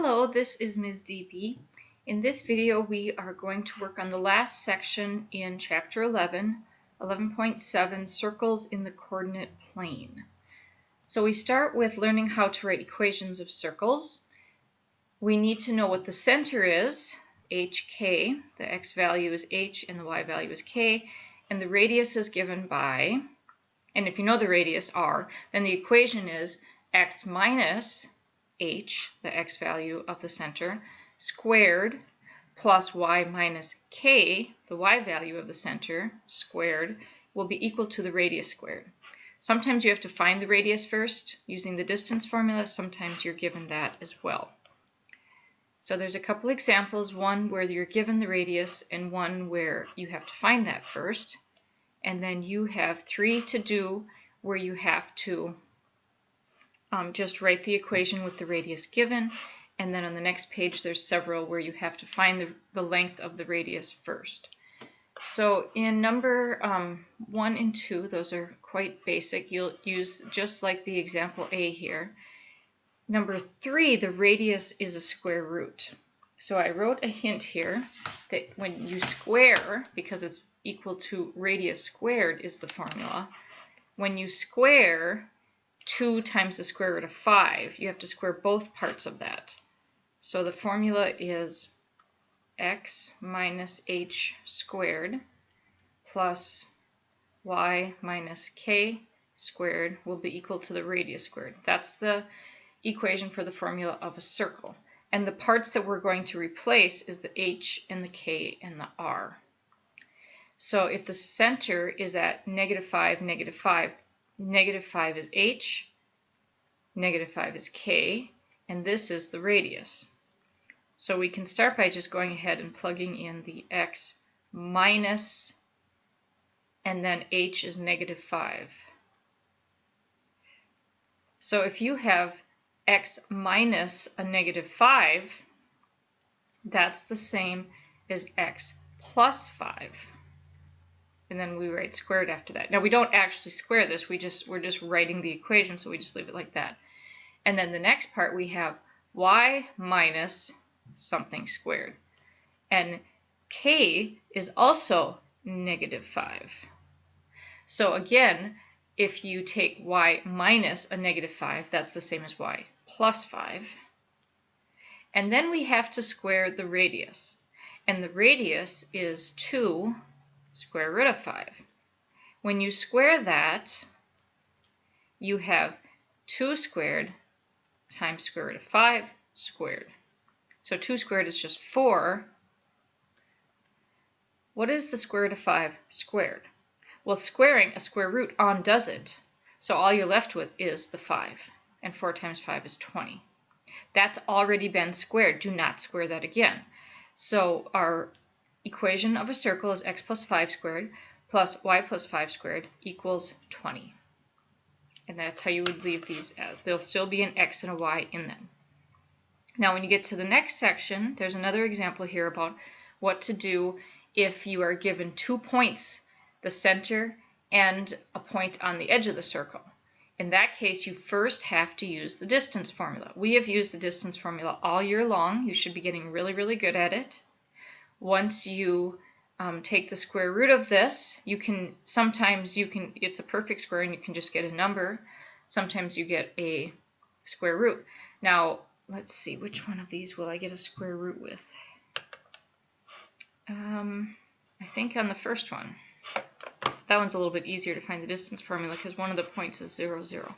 Hello, this is Ms. DB. In this video, we are going to work on the last section in Chapter 11, 11.7, Circles in the Coordinate Plane. So we start with learning how to write equations of circles. We need to know what the center is, hk, the x value is h and the y value is k, and the radius is given by, and if you know the radius r, then the equation is x minus h, the x value of the center, squared plus y minus k, the y value of the center, squared, will be equal to the radius squared. Sometimes you have to find the radius first using the distance formula. Sometimes you're given that as well. So there's a couple examples, one where you're given the radius and one where you have to find that first. And then you have 3 to do where you have to just write the equation with the radius given, and then on the next page there's several where you have to find the length of the radius first. So in number 1 and 2, those are quite basic. You'll use just like the example A here. Number 3, the radius is a square root. So I wrote a hint here that when you square, because it's equal to radius squared is the formula, when you square 2 times the square root of 5, you have to square both parts of that. So the formula is x minus h squared plus y minus k squared will be equal to the radius squared. That's the equation for the formula of a circle. And the parts that we're going to replace is the h and the k and the r. So if the center is at -5, -5, -5 is h, -5 is k, and this is the radius. So we can start by just going ahead and plugging in the x minus, and then h is -5. So if you have x minus a -5, that's the same as x plus 5. And then we write squared after that. Now we don't actually square this, we're just writing the equation, so we just leave it like that. And then the next part we have y minus something squared. And k is also -5. So again, if you take y minus a -5, that's the same as y plus 5. And then we have to square the radius. And the radius is 2 square root of 5. When you square that, you have 2 squared times square root of 5 squared. So 2 squared is just 4. What is the square root of 5 squared? Well, squaring a square root undoes it. So all you're left with is the 5. And 4 times 5 is 20. That's already been squared. Do not square that again. So our equation of a circle is x plus 5 squared plus y plus 5 squared equals 20. And that's how you would leave these as. There'll still be an x and a y in them. Now when you get to the next section, there's another example here about what to do if you are given 2 points, the center and a point on the edge of the circle. In that case, you first have to use the distance formula. We have used the distance formula all year long. You should be getting really, really good at it. Once you take the square root of this, sometimes it's a perfect square and you can just get a number. Sometimes you get a square root. Now, let's see, which one of these will I get a square root with? I think on the first one. That one's a little bit easier to find the distance formula because one of the points is 0, 0.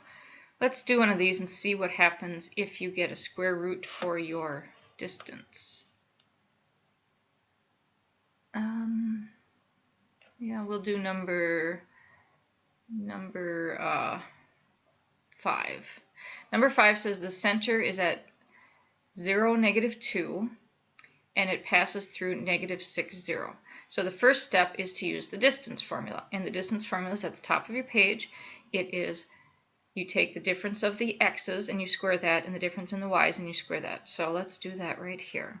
Let's do one of these and see what happens if you get a square root for your distance. Yeah, we'll do number 5. Number 5 says the center is at 0, -2, and it passes through -6, 0. So the first step is to use the distance formula. And the distance formula is at the top of your page. It is, you take the difference of the x's and you square that, and the difference in the y's and you square that. So let's do that right here.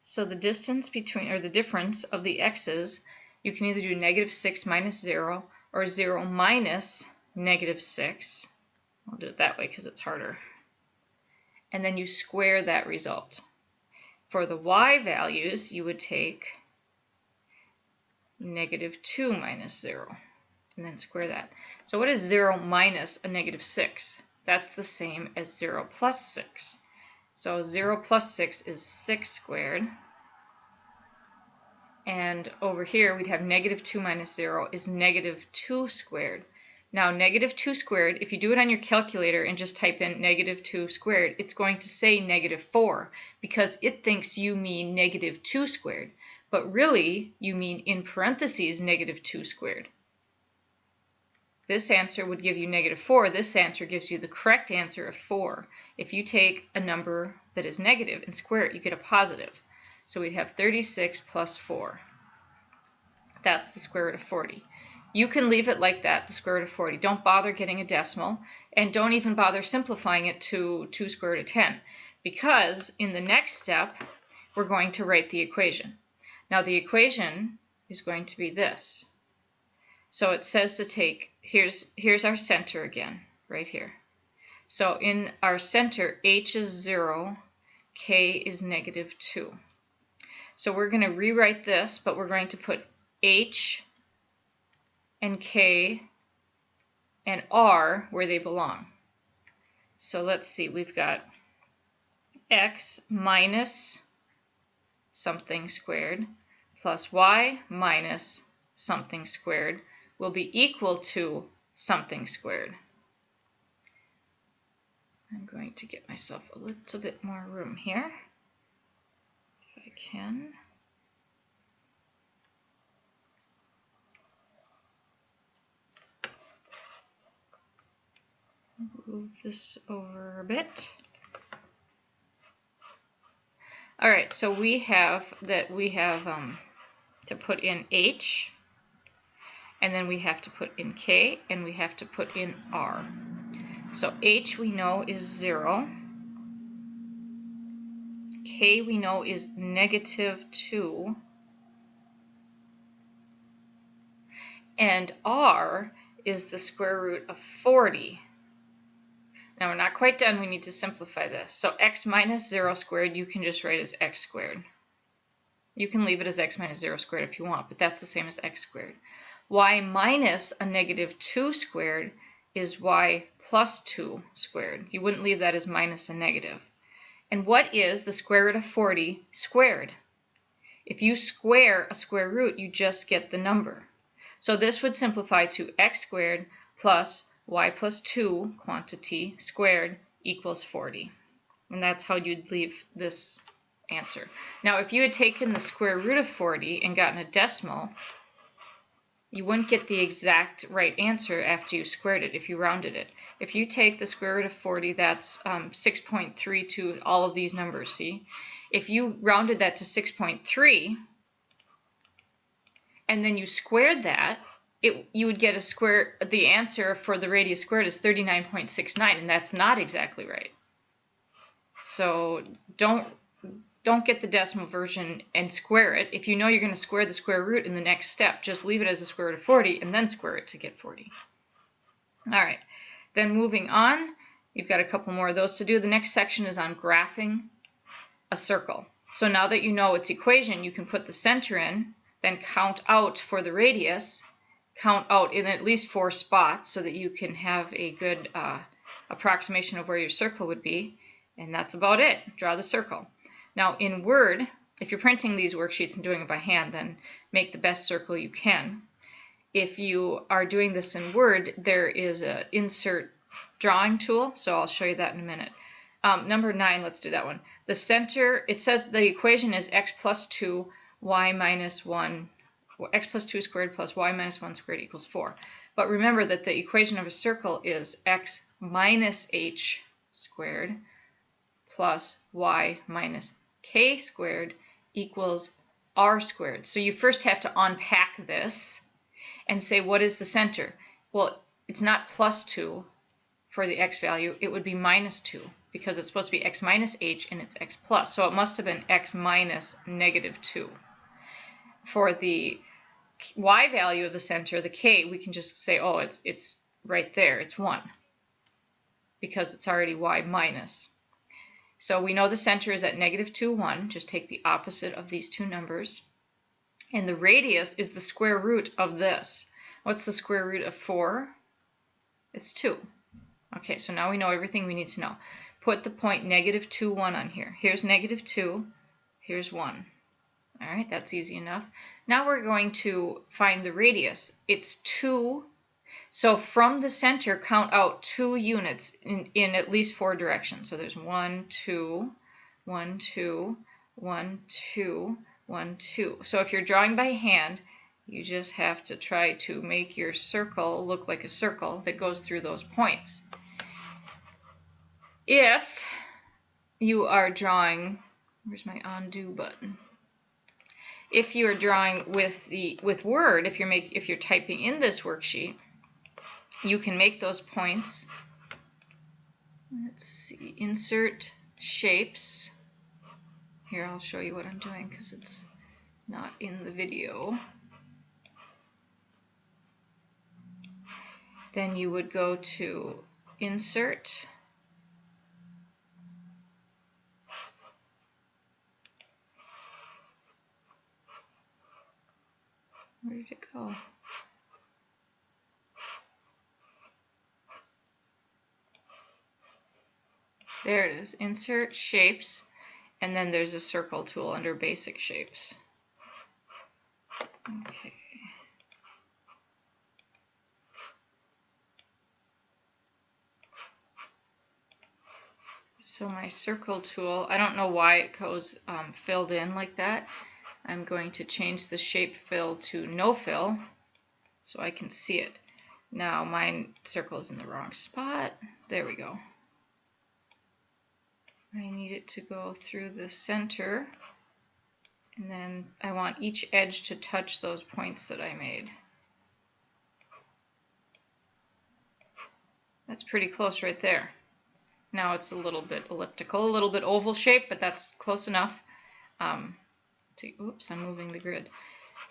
So the distance between, or the difference of the x's, you can either do -6 minus 0 or 0 minus -6. I'll do it that way because it's harder. and then you square that result. For the y values, you would take -2 minus 0, and then square that. So what is 0 minus a -6? That's the same as 0 plus 6. So 0 plus 6 is 6 squared. And over here, we'd have -2 minus 0 is -2 squared. Now, -2 squared, if you do it on your calculator and just type in -2 squared, it's going to say -4 because it thinks you mean -2 squared. But really, you mean in parentheses -2 squared. This answer would give you -4. This answer gives you the correct answer of 4. If you take a number that is negative and square it, you get a positive. So we'd have 36 plus 4. That's the square root of 40. You can leave it like that, the square root of 40. Don't bother getting a decimal, and don't even bother simplifying it to 2 square root of 10, because in the next step, we're going to write the equation. Now the equation is going to be this. So it says to take, here's our center again, right here. So in our center, h is 0, k is -2. So we're going to rewrite this, but we're going to put h and k and r where they belong. So let's see, we've got x minus something squared plus y minus something squared will be equal to something squared. I'm going to get myself a little bit more room here, if I can. Move this over a bit. All right, so we have to put in h, and then we have to put in k, and we have to put in r. So h we know is 0, k we know is -2, and r is the square root of 40. Now we're not quite done, we need to simplify this. So x minus 0 squared you can just write as x squared. You can leave it as x minus 0 squared if you want, but that's the same as x squared. Y minus a -2 squared is y plus 2 squared. You wouldn't leave that as minus a negative. And what is the square root of 40 squared? If you square a square root, you just get the number. So this would simplify to x squared plus y plus 2 quantity squared equals 40. And that's how you'd leave this answer. Now, if you had taken the square root of 40 and gotten a decimal, you wouldn't get the exact right answer after you squared it if you rounded it. If you take the square root of 40, that's 6.32, all of these numbers, see? If you rounded that to 6.3, and then you squared that, you would get the answer for the radius squared is 39.69, and that's not exactly right. So don't get the decimal version and square it. If you know you're going to square the square root in the next step, just leave it as the square root of 40 and then square it to get 40. All right, then moving on, you've got a couple more of those to do. The next section is on graphing a circle. So now that you know its equation, you can put the center in, then count out for the radius, count out in at least 4 spots so that you can have a good approximation of where your circle would be, and that's about it. Draw the circle. Now in Word, if you're printing these worksheets and doing it by hand, then make the best circle you can. If you are doing this in Word, there is an insert drawing tool, so I'll show you that in a minute. Number 9, let's do that one. The center, it says the equation is x plus 2, y minus 1, x plus 2 squared plus y minus 1 squared equals 4. But remember that the equation of a circle is x minus h squared plus y minus k squared equals r squared. So you first have to unpack this and say, what is the center? Well, it's not plus 2 for the x value. It would be minus 2 because it's supposed to be x minus h and it's x plus. So it must have been x minus -2. For the y value of the center, the k, we can just say, oh, it's right there. It's 1 because it's already y minus. So we know the center is at -2, 1. Just take the opposite of these two numbers. And the radius is the square root of this. What's the square root of 4? It's 2. Okay, so now we know everything we need to know. Put the point -2, 1 on here. Here's -2. Here's 1. All right, that's easy enough. Now we're going to find the radius. It's 2. So from the center, count out 2 units in at least 4 directions. So there's 1, 2, 1, 2, 1, 2, 1, 2. So if you're drawing by hand, you just have to try to make your circle look like a circle that goes through those points. If you are drawing, where's my undo button? If you are drawing with Word, if you're typing in this worksheet, you can make those points. Let's see, insert shapes. Here, I'll show you what I'm doing because it's not in the video. Then you would go to insert. Where did it go? There it is, insert shapes, and then there's a circle tool under basic shapes. Okay. So my circle tool, I don't know why it goes filled in like that. I'm going to change the shape fill to no fill so I can see it. Now my circle is in the wrong spot. There we go. I need it to go through the center, and then I want each edge to touch those points that I made. That's pretty close right there. Now it's a little bit elliptical, a little bit oval shape, but that's close enough. Oops, I'm moving the grid.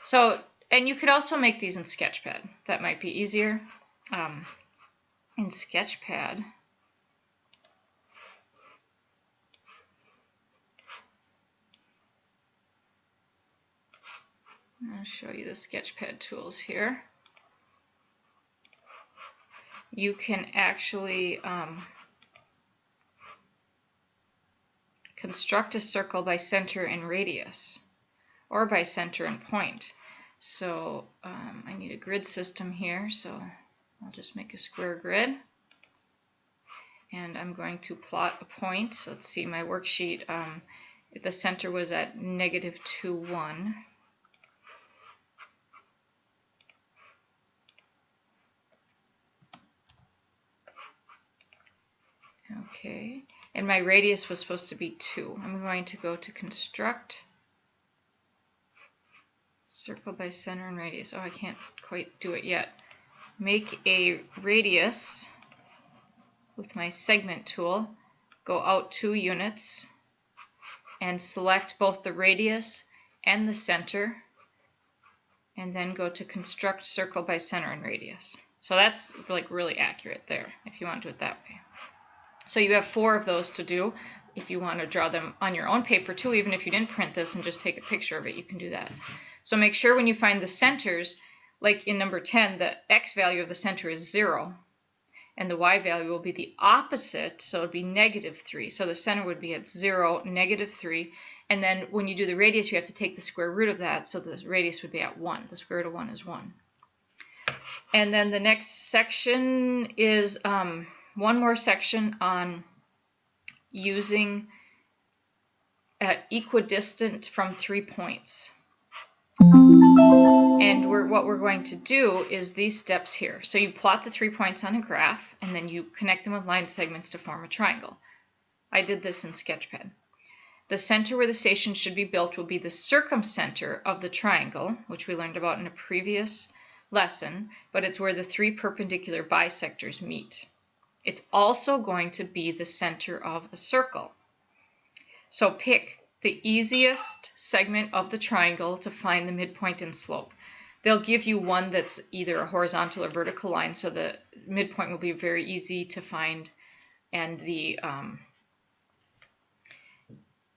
So, and you could also make these in Sketchpad. That might be easier. In Sketchpad, I'll show you the Sketchpad tools here. You can actually construct a circle by center and radius, or by center and point. So I need a grid system here, so I'll just make a square grid. And I'm going to plot a point. So let's see, my worksheet, the center was at -2, 1. Okay, and my radius was supposed to be 2. I'm going to go to construct circle by center and radius. Oh, I can't quite do it yet. Make a radius with my segment tool. Go out 2 units and select both the radius and the center, and then go to construct circle by center and radius. So that's like really accurate there if you want to do it that way. So you have 4 of those to do. If you want to draw them on your own paper too, even if you didn't print this and just take a picture of it, you can do that. So make sure when you find the centers, like in number 10, the x value of the center is 0, and the y value will be the opposite, so it would be -3. So the center would be at 0, -3, and then when you do the radius, you have to take the square root of that, so the radius would be at 1. The square root of 1 is 1. And then the next section is one more section on using equidistant from 3 points. And what we're going to do is these steps here. So you plot the 3 points on a graph, and then you connect them with line segments to form a triangle. I did this in Sketchpad. The center where the station should be built will be the circumcenter of the triangle, which we learned about in a previous lesson, but it's where the 3 perpendicular bisectors meet. It's also going to be the center of a circle. So pick the easiest segment of the triangle to find the midpoint and slope. They'll give you one that's either a horizontal or vertical line, so the midpoint will be very easy to find, and the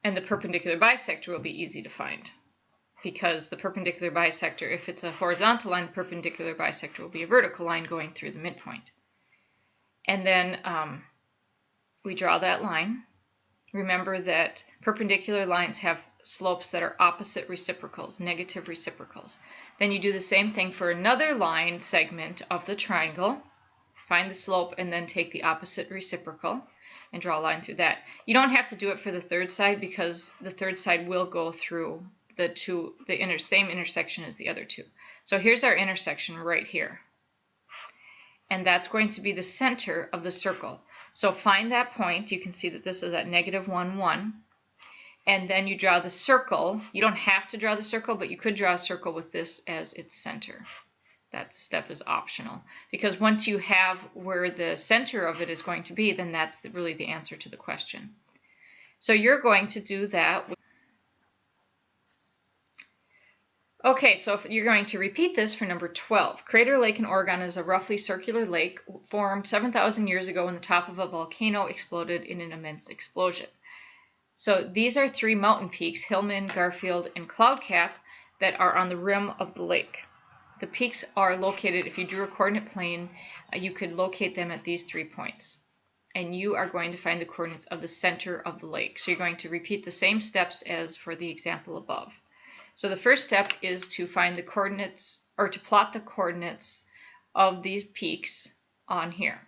And the perpendicular bisector will be easy to find, because the perpendicular bisector, if it's a horizontal line, the perpendicular bisector will be a vertical line going through the midpoint. And then we draw that line. Remember that perpendicular lines have slopes that are opposite reciprocals, negative reciprocals. Then you do the same thing for another line segment of the triangle. Find the slope and then take the opposite reciprocal and draw a line through that. You don't have to do it for the third side, because the third side will go through the same intersection as the other two. So here's our intersection right here. And that's going to be the center of the circle. So find that point. You can see that this is at -1, 1. And then you draw the circle. You don't have to draw the circle, but you could draw a circle with this as its center. That step is optional, because once you have where the center of it is going to be, then that's really the answer to the question. So you're going to do that. Okay, so you're going to repeat this for number 12. Crater Lake in Oregon is a roughly circular lake formed 7,000 years ago when the top of a volcano exploded in an immense explosion. So these are 3 mountain peaks, Hillman, Garfield, and Cloudcap, that are on the rim of the lake. The peaks are located, if you drew a coordinate plane, you could locate them at these 3 points. And you are going to find the coordinates of the center of the lake. So you're going to repeat the same steps as for the example above. So the first step is to find the coordinates, or to plot the coordinates of these peaks on here.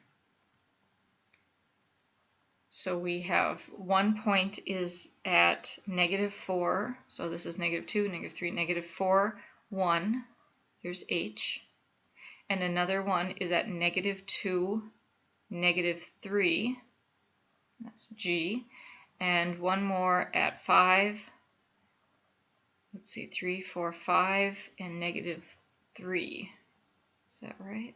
So we have one point is at -4, so this is -2, -3, -4, 1, here's H. And another one is at -2, -3, that's G. And one more at 5, let's see, 3, 4, 5, and -3. Is that right?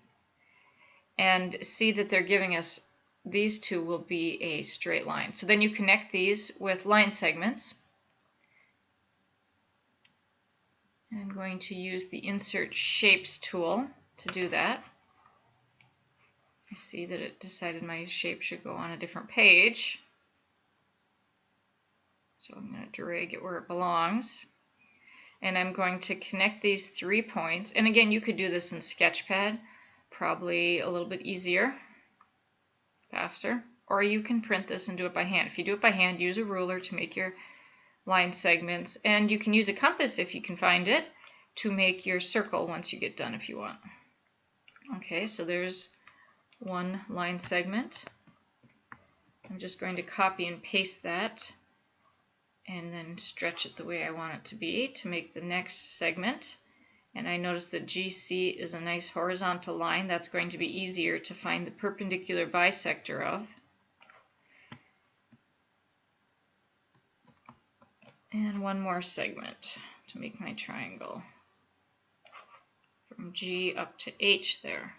And see that they're giving us, these two will be a straight line. So then you connect these with line segments. I'm going to use the Insert Shapes tool to do that. I see that it decided my shape should go on a different page. So I'm going to drag it where it belongs. And I'm going to connect these 3 points. And again, you could do this in Sketchpad, probably a little bit easier, faster. Or you can print this and do it by hand. If you do it by hand, use a ruler to make your line segments. And you can use a compass, if you can find it, to make your circle once you get done if you want. Okay, so there's one line segment. I'm just going to copy and paste that, and then stretch it the way I want it to be to make the next segment. And I notice that GC is a nice horizontal line. That's going to be easier to find the perpendicular bisector of. And one more segment to make my triangle from G up to H there.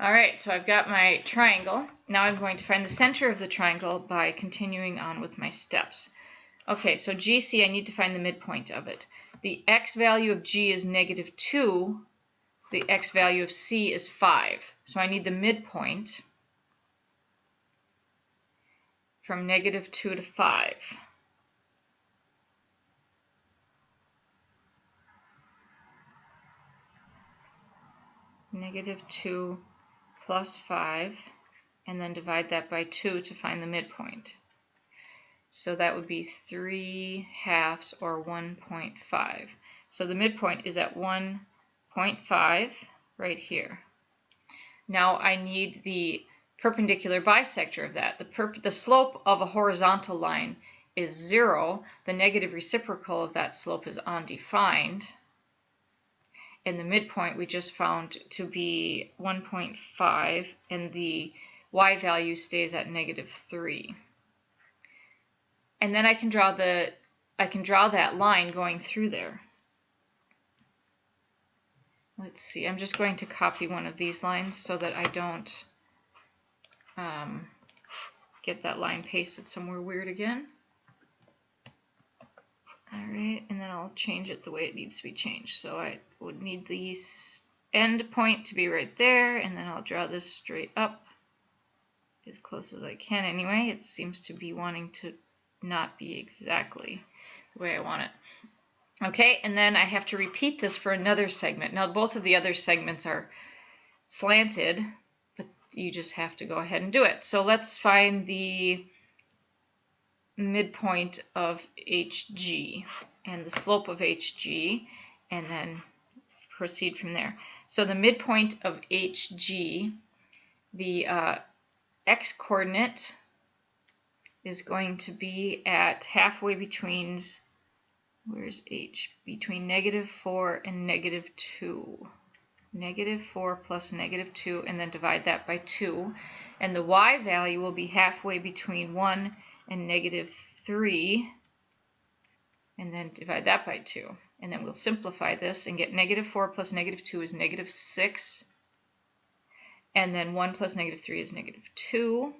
Alright, so I've got my triangle. Now I'm going to find the center of the triangle by continuing on with my steps. Okay, so GC, I need to find the midpoint of it. The x value of G is -2. The x value of C is 5. So I need the midpoint from -2 to 5. -2 plus 5, and then divide that by 2 to find the midpoint. So that would be 3/2 or 1.5. So the midpoint is at 1.5 right here. Now I need the perpendicular bisector of that. The slope of a horizontal line is 0. The negative reciprocal of that slope is undefined. And the midpoint we just found to be 1.5, and the y value stays at -3. And then I can draw that line going through there. Let's see, I'm just going to copy one of these lines so that I don't get that line pasted somewhere weird again. Alright, and then I'll change it the way it needs to be changed. So I would need the end point to be right there, and then I'll draw this straight up. as close as I can anyway. It seems to be wanting to not be exactly the way I want it. Okay, and then I have to repeat this for another segment. Now both of the other segments are slanted, but you just have to go ahead and do it. So let's find the midpoint of HG and the slope of HG, and then proceed from there. So the midpoint of HG, the x-coordinate is going to be at halfway between, where's H? Between -4 and -2. -4 plus -2, and then divide that by 2. And the y value will be halfway between 1 and -3, and then divide that by 2. And then we'll simplify this and get -4 plus -2 is -6. And then 1 plus -3 is -2.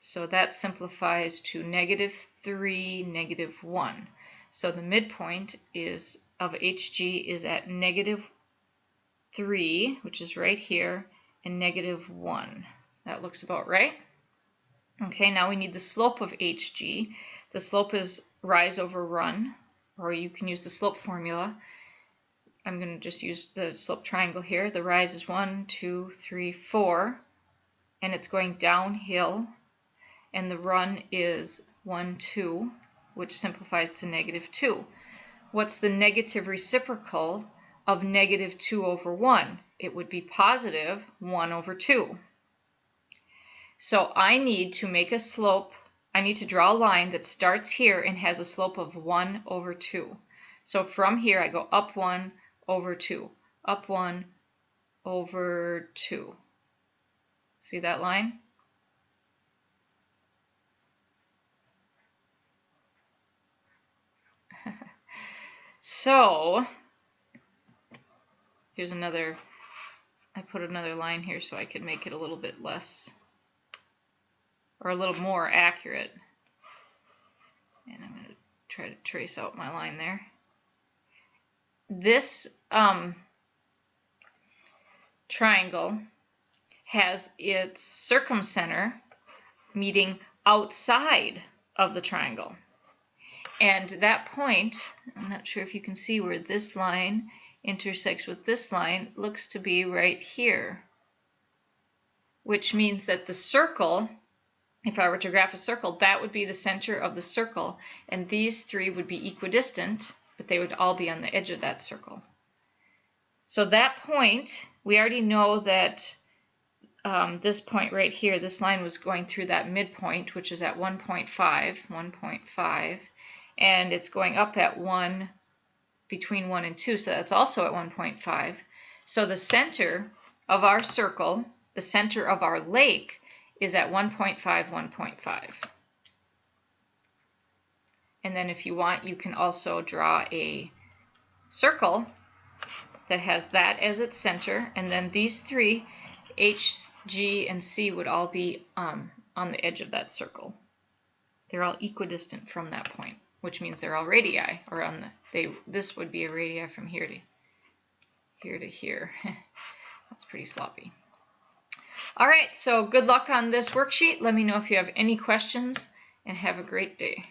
So that simplifies to -3, -1. So the midpoint is of HG is at -3, which is right here, and -1. That looks about right. Okay, now we need the slope of HG. The slope is rise over run, or you can use the slope formula. I'm going to just use the slope triangle here. The rise is 1, 2, 3, 4, and it's going downhill, and the run is 1, 2, which simplifies to -2. What's the negative reciprocal of -2 over 1? It would be positive 1 over 2. So I need to make a slope. I need to draw a line that starts here and has a slope of 1 over 2. So from here I go up 1 over 2, up 1 over 2. See that line? So here's another, I put another line here so I could make it a little bit less, or a little more accurate. And I'm going to try to trace out my line there. This triangle has its circumcenter meeting outside of the triangle. And that point, I'm not sure if you can see where this line intersects with this line, looks to be right here. Which means that the circle, if I were to graph a circle, that would be the center of the circle. And these three would be equidistant, but they would all be on the edge of that circle. So that point, we already know that this point right here, this line was going through that midpoint, which is at 1.5, and it's going up at 1, between 1 and 2, so that's also at 1.5. So the center of our circle, the center of our lake, is at 1.5, 1.5. And then if you want, you can also draw a circle that has that as its center, and then these three, H, G, and C, would all be on the edge of that circle. They're all equidistant from that point, which means they're all radii, or on the, this would be a radii from here to here. That's pretty sloppy. All right, so good luck on this worksheet. Let me know if you have any questions, and have a great day.